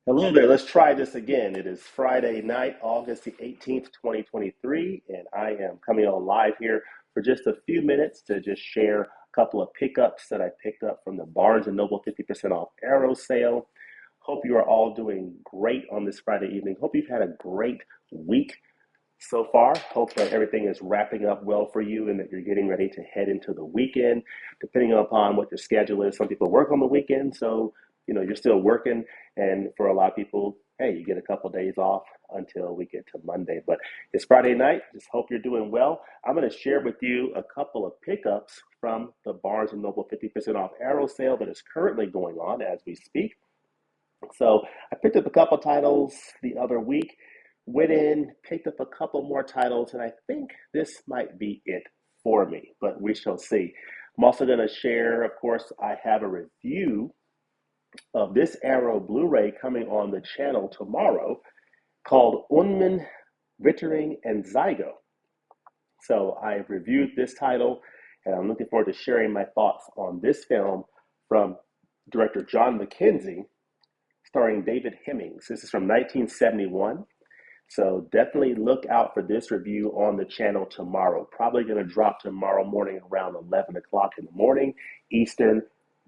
Hello there. Let's try this again. It is Friday night, August the 18th, 2023, and I am coming on live here for just a few minutes to just share a couple of pickups that I picked up from the Barnes& Noble 50% off Arrow sale. Hope you are all doing great on this Friday evening. Hope you've had a great week so far. Hope that everything is wrapping up well for you and that you're getting ready to head into the weekend, depending upon what your schedule is. Some people work on the weekend, so you're still working. And for a lot of people, hey, you get a couple days off until we get to Monday. But it's Friday night. Just hope you're doing well. I'm going to share with you a couple of pickups from the Barnes& Noble 50% off Arrow sale that is currently going on as we speak. So I picked up a couple titles the other week, went in, picked up a couple more titles, and I think this might be it for me, but we shall see. I'm also going to share, of course, I have a review of this Arrow Blu-ray coming on the channel tomorrow called Unmen, Wittering, and Zygo. So I reviewed this title, and I'm looking forward to sharing my thoughts on this film from director John McKenzie, starring David Hemmings. This is from 1971. So definitely look out for this review on the channel tomorrow. Probably going to drop tomorrow morning around 11 o'clock in the morning, Eastern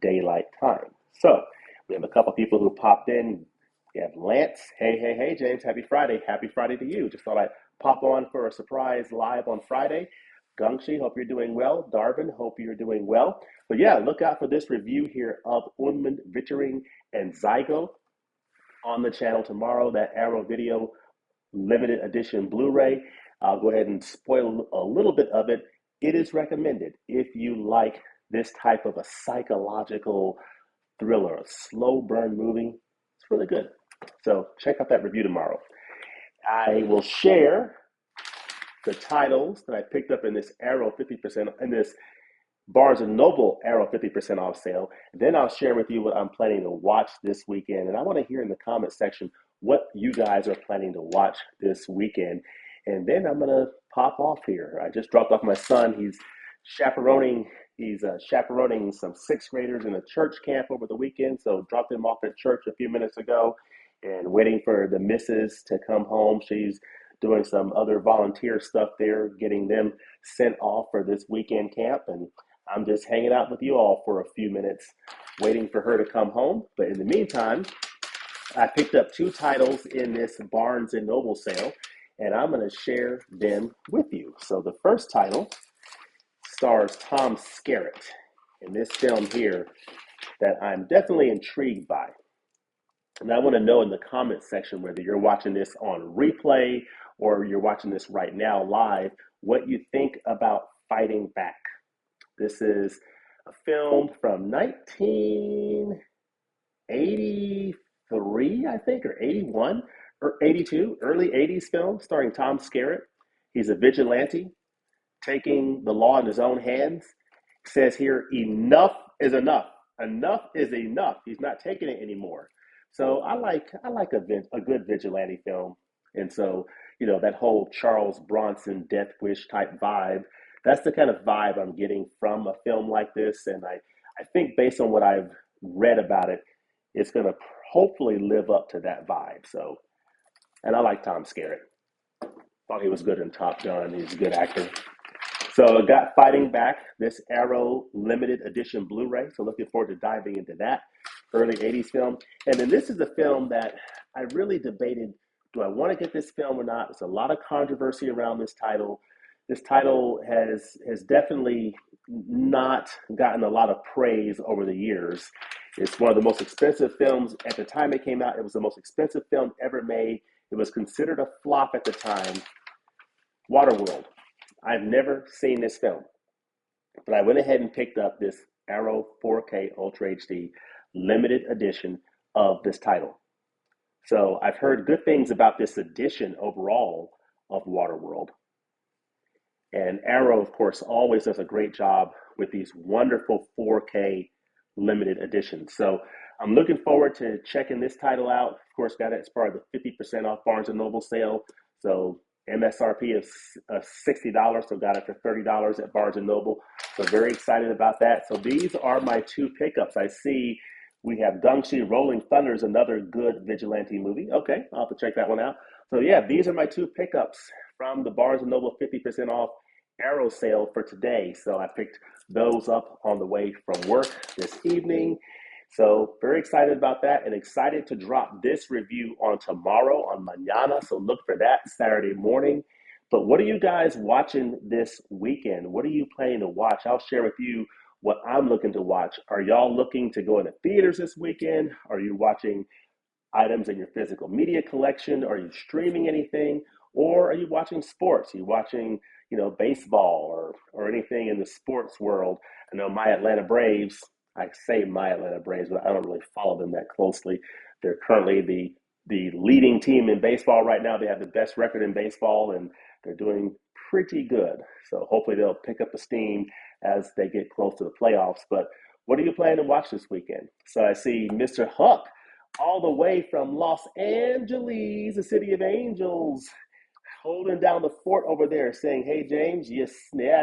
Daylight Time. So we have a couple people who popped in. We have Lance. Hey, James. Happy Friday. Happy Friday to you. Just thought I'd pop on for a surprise live on Friday. Gungshi, hope you're doing well. Darvin, hope you're doing well. But yeah, look out for this review here of Unmen, Wittering, and Zygo on the channel tomorrow. That Arrow Video limited edition Blu-ray. I'll go ahead and spoil a little bit of it. It is recommended if you like this type of a psychological thriller, a slow burn movie. It's really good. So check out that review tomorrow. I will share the titles that I picked up in this Arrow 50%, in this Barnes & Noble Arrow 50% off sale. Then I'll share with you what I'm planning to watch this weekend. And I want to hear in the comment section what you guys are planning to watch this weekend. And then I'm going to pop off here. I just dropped off my son. He's chaperoning some sixth graders in a church camp over the weekend. So dropped him off at church a few minutes ago and waiting for the missus to come home. She's doing some other volunteer stuff there, getting them sent off for this weekend camp. And I'm just hanging out with you all for a few minutes, waiting for her to come home. But in the meantime, I picked up two titles in this Barnes & Noble sale, and I'm going to share them with you. So the first title stars Tom Skerritt in this film here that I'm definitely intrigued by. And I want to know in the comment section whether you're watching this on replay or you're watching this right now live, what you think about Fighting Back. This is a film from 1983, I think, or 81, or 82, early 80s film starring Tom Skerritt. He's a vigilante taking the law in his own hands. It says here, enough is enough. Enough is enough. He's not taking it anymore. So I like a good vigilante film. And so, that whole Charles Bronson Death Wish type vibe, that's the kind of vibe I'm getting from a film like this. And I think based on what I've read about it, it's going to hopefully live up to that vibe. So, and I like Tom Skerritt. Thought he was good in Top Gun. He's a good actor. So I got Fighting Back, this Arrow limited edition Blu-ray. So looking forward to diving into that early 80s film. And then this is a film that I really debated, do I want to get this film or not? There's a lot of controversy around this title. This title has definitely not gotten a lot of praise over the years. It's one of the most expensive films. At the time it came out, it was the most expensive film ever made. It was considered a flop at the time. Waterworld. I've never seen this film, but I went ahead and picked up this Arrow 4K Ultra HD limited edition of this title. So I've heard good things about this edition overall of Waterworld. And Arrow, of course, always does a great job with these wonderful 4K limited editions. So I'm looking forward to checking this title out. Of course, got it as part of the 50% off Barnes & Noble sale. So MSRP is $60, so got it for $30 at Barnes & Noble. So very excited about that. So these are my two pickups. I see We have Gangshi Rolling Thunder is another good vigilante movie. Okay, I'll have to check that one out. So yeah, these are my two pickups from the Barnes& and Noble 50% off Arrow sale for today. So I picked those up on the way from work this evening. So very excited about that and excited to drop this review on tomorrow on Mañana. So look for that Saturday morning. But what are you guys watching this weekend? What are you planning to watch? I'll share with you what I'm looking to watch. Are y'all looking to go into theaters this weekend? Are you watching items in your physical media collection? Are you streaming anything? Or are you watching sports? Are you watching, baseball or anything in the sports world? I know my Atlanta Braves, I say my Atlanta Braves, but I don't really follow them that closely. They're currently the leading team in baseball right now. They have the best record in baseball and they're doing pretty good. So hopefully they'll pick up the steam as they get close to the playoffs. But what are you planning to watch this weekend? So I see Mr. Huck all the way from Los Angeles, the city of angels, holding down the fort over there saying, hey, James, yeah,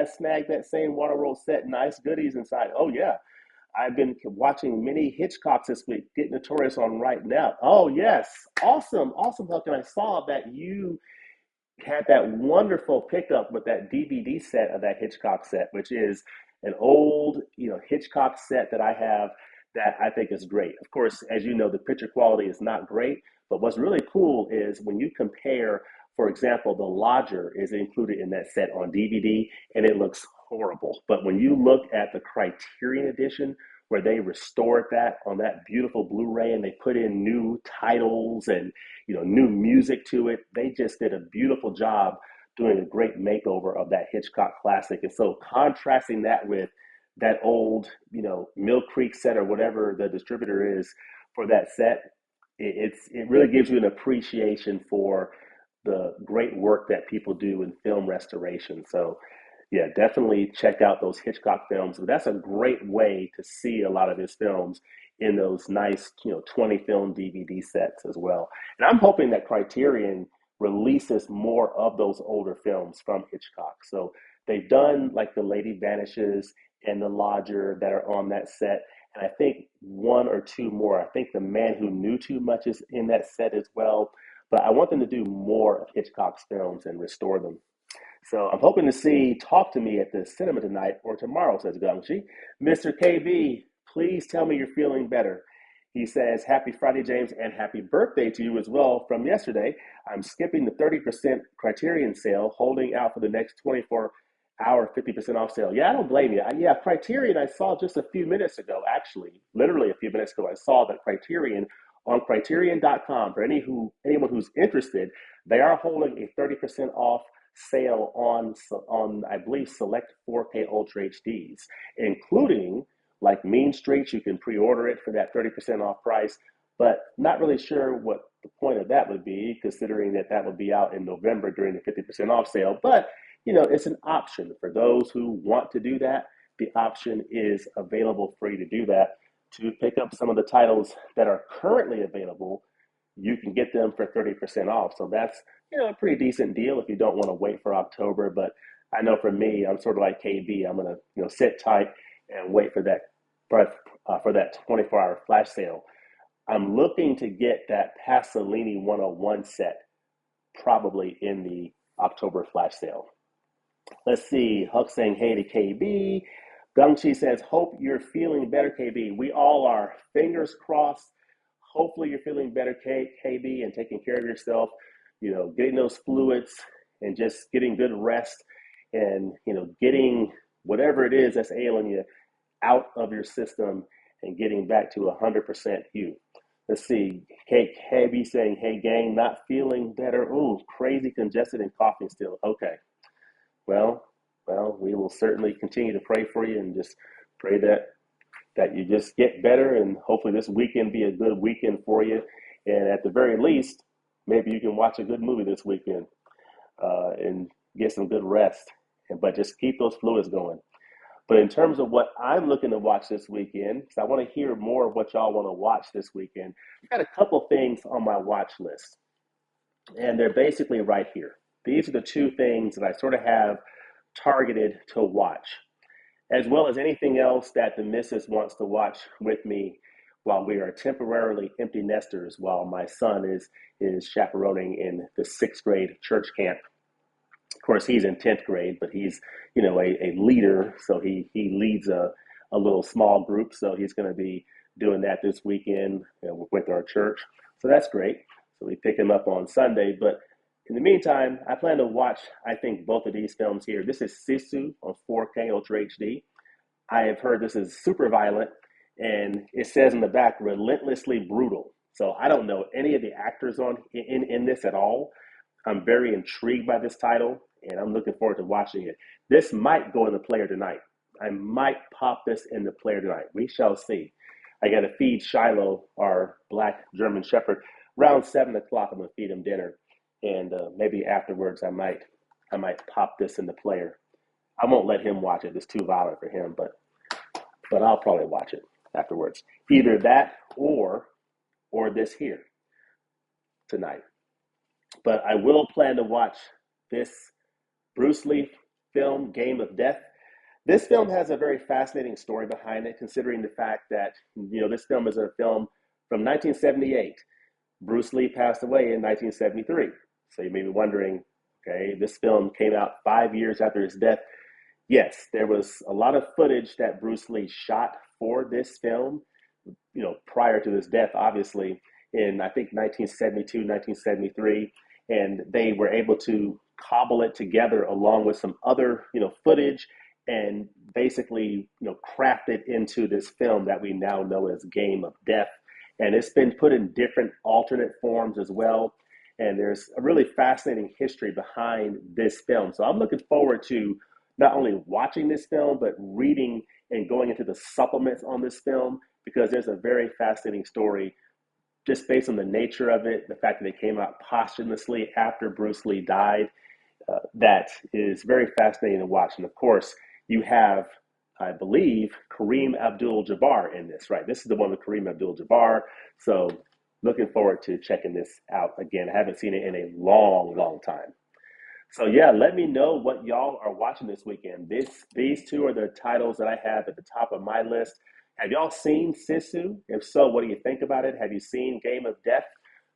snagged that same water roll set, nice goodies inside. Oh, yeah. I've been watching many Hitchcocks this week, Get Notorious on right now. Oh, yes. Awesome. Awesome, Huck. And I saw that you had that wonderful pickup with that DVD set of that Hitchcock set, which is an old, Hitchcock set that I have that I think is great. Of course, as you know, the picture quality is not great, but what's really cool is when you compare, for example, The Lodger is included in that set on DVD and it looks horrible. But when you look at the Criterion edition, where they restored that on that beautiful Blu-ray and they put in new titles and new music to it. They just did a beautiful job doing a great makeover of that Hitchcock classic. And so contrasting that with that old, Mill Creek set or whatever the distributor is for that set, it really gives you an appreciation for the great work that people do in film restoration. So yeah, definitely check out those Hitchcock films. But that's a great way to see a lot of his films in those nice, 20 film DVD sets as well. And I'm hoping that Criterion releases more of those older films from Hitchcock. So they've done like The Lady Vanishes and The Lodger that are on that set. And I think one or two more. I think The Man Who Knew Too Much is in that set as well. But I want them to do more of Hitchcock's films and restore them. So I'm hoping to see Talk to Me at the cinema tonight or tomorrow, says Gangshi. Mr. KB, please tell me you're feeling better. He says, happy Friday, James, and happy birthday to you as well from yesterday. I'm skipping the 30% Criterion sale, holding out for the next 24-hour 50% off sale. Yeah, I don't blame you. Yeah, Criterion, I saw just a few minutes ago, actually, literally a few minutes ago, I saw that Criterion on criterion.com, for anyone who's interested, they are holding a 30% off sale on I believe select 4K Ultra HDs, including like Mean Streets. You can pre-order it for that 30% off price, but not really sure what the point of that would be, considering that would be out in November during the 50% off sale. But it's an option for those who want to do that. The option is available for you to do that, to pick up some of the titles that are currently available. You can get them for 30% off. So that's a pretty decent deal if you don't want to wait for October. But I know for me, I'm sort of like KB. I'm gonna sit tight and wait for that 24-hour flash sale. I'm looking to get that Pasolini 101 set probably in the October flash sale. Let's see. Huck saying hey to KB. Gangchi says, hope you're feeling better, KB. We all are. Fingers crossed. Hopefully you're feeling better, KB, and taking care of yourself, getting those fluids and just getting good rest and, getting whatever it is that's ailing you out of your system and getting back to 100% you. Let's see. KB saying, hey, gang, not feeling better. Ooh, crazy congested and coughing still. Okay. Well, we will certainly continue to pray for you and just pray that you just get better, and hopefully this weekend be a good weekend for you. And at the very least, maybe you can watch a good movie this weekend and get some good rest. But just keep those fluids going. But in terms of what I'm looking to watch this weekend, because I want to hear more of what y'all want to watch this weekend, I've got a couple things on my watch list, and they're basically right here. These are the two things that I sort of have targeted to watch, as well as anything else that the missus wants to watch with me while we are temporarily empty nesters while my son is chaperoning in the sixth grade church camp. Of course, he's in 10th grade, but he's, a leader. So he leads a little small group. So he's going to be doing that this weekend, with our church. So that's great. So we pick him up on Sunday. But in the meantime, I plan to watch, I think, both of these films here. This is Sisu on 4K Ultra HD. I have heard this is super violent, and it says in the back, relentlessly brutal. So I don't know any of the actors in this at all. I'm very intrigued by this title, and I'm looking forward to watching it. This might go in the player tonight. I might pop this in the player tonight. We shall see. I got to feed Shiloh, our black German Shepherd, around 7 o'clock. I'm going to feed him dinner, and maybe afterwards I might pop this in the player. I won't let him watch it. It's too violent for him, but I'll probably watch it afterwards. Either that or this here tonight. But I will plan to watch this Bruce Lee film, Game of Death. This film has a very fascinating story behind it, considering the fact that, this film is a film from 1978. Bruce Lee passed away in 1973. So you may be wondering, okay, this film came out 5 years after his death. Yes, there was a lot of footage that Bruce Lee shot for this film, prior to his death, obviously, in, I think, 1972, 1973. And they were able to cobble it together along with some other, footage, and basically, craft it into this film that we now know as Game of Death. And it's been put in different alternate forms as well. And there's a really fascinating history behind this film. So I'm looking forward to not only watching this film, but reading and going into the supplements on this film, because there's a very fascinating story just based on the nature of it, the fact that it came out posthumously after Bruce Lee died. That is very fascinating to watch. And of course, you have, I believe, Kareem Abdul-Jabbar in this, right? This is the one with Kareem Abdul-Jabbar. So looking forward to checking this out again. I haven't seen it in a long, long time. So yeah, let me know what y'all are watching this weekend. These two are the titles that I have at the top of my list. Have y'all seen Sisu? If so, what do you think about it? Have you seen Game of Death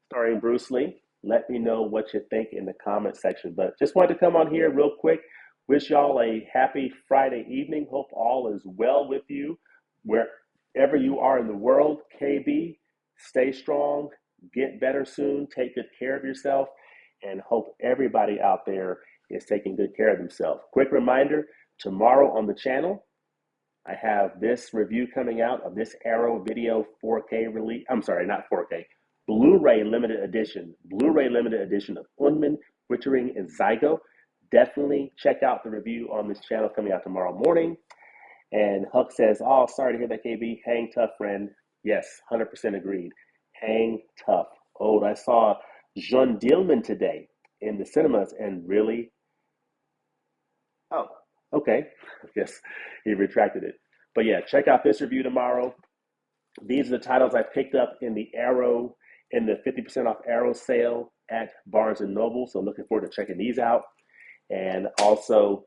starring Bruce Lee? Let me know what you think in the comment section. But just wanted to come on here real quick. Wish y'all a happy Friday evening. Hope all is well with you wherever you are in the world. KB, stay strong, get better soon, take good care of yourself, and hope everybody out there is taking good care of themselves. Quick reminder, tomorrow on the channel, I have this review coming out of this Arrow Video 4K release. I'm sorry, not 4K. Blu-ray limited edition of Unman, Wittering, and Zygo. Definitely check out the review on this channel coming out tomorrow morning. And Huck says, oh, sorry to hear that, KB. Hang tough, friend. Yes, 100% agreed. Hang tough. Oh, I saw Jean Dillman today in the cinemas, and really, oh, okay. I guess he retracted it. But yeah, check out this review tomorrow. These are the titles I picked up in the 50% off Arrow sale at Barnes & Noble. So looking forward to checking these out. And also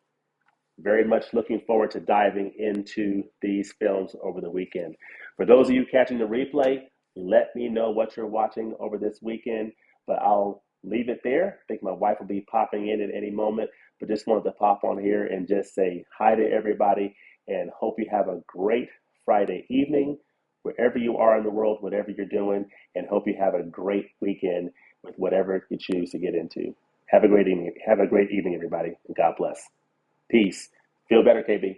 very much looking forward to diving into these films over the weekend. For those of you catching the replay, let me know what you're watching over this weekend. But I'll leave it there. I think my wife will be popping in at any moment. But just wanted to pop on here and just say hi to everybody, and hope you have a great Friday evening, wherever you are in the world, whatever you're doing, and hope you have a great weekend with whatever you choose to get into. Have a great evening. Have a great evening, everybody, and God bless. Peace. Feel better, KB.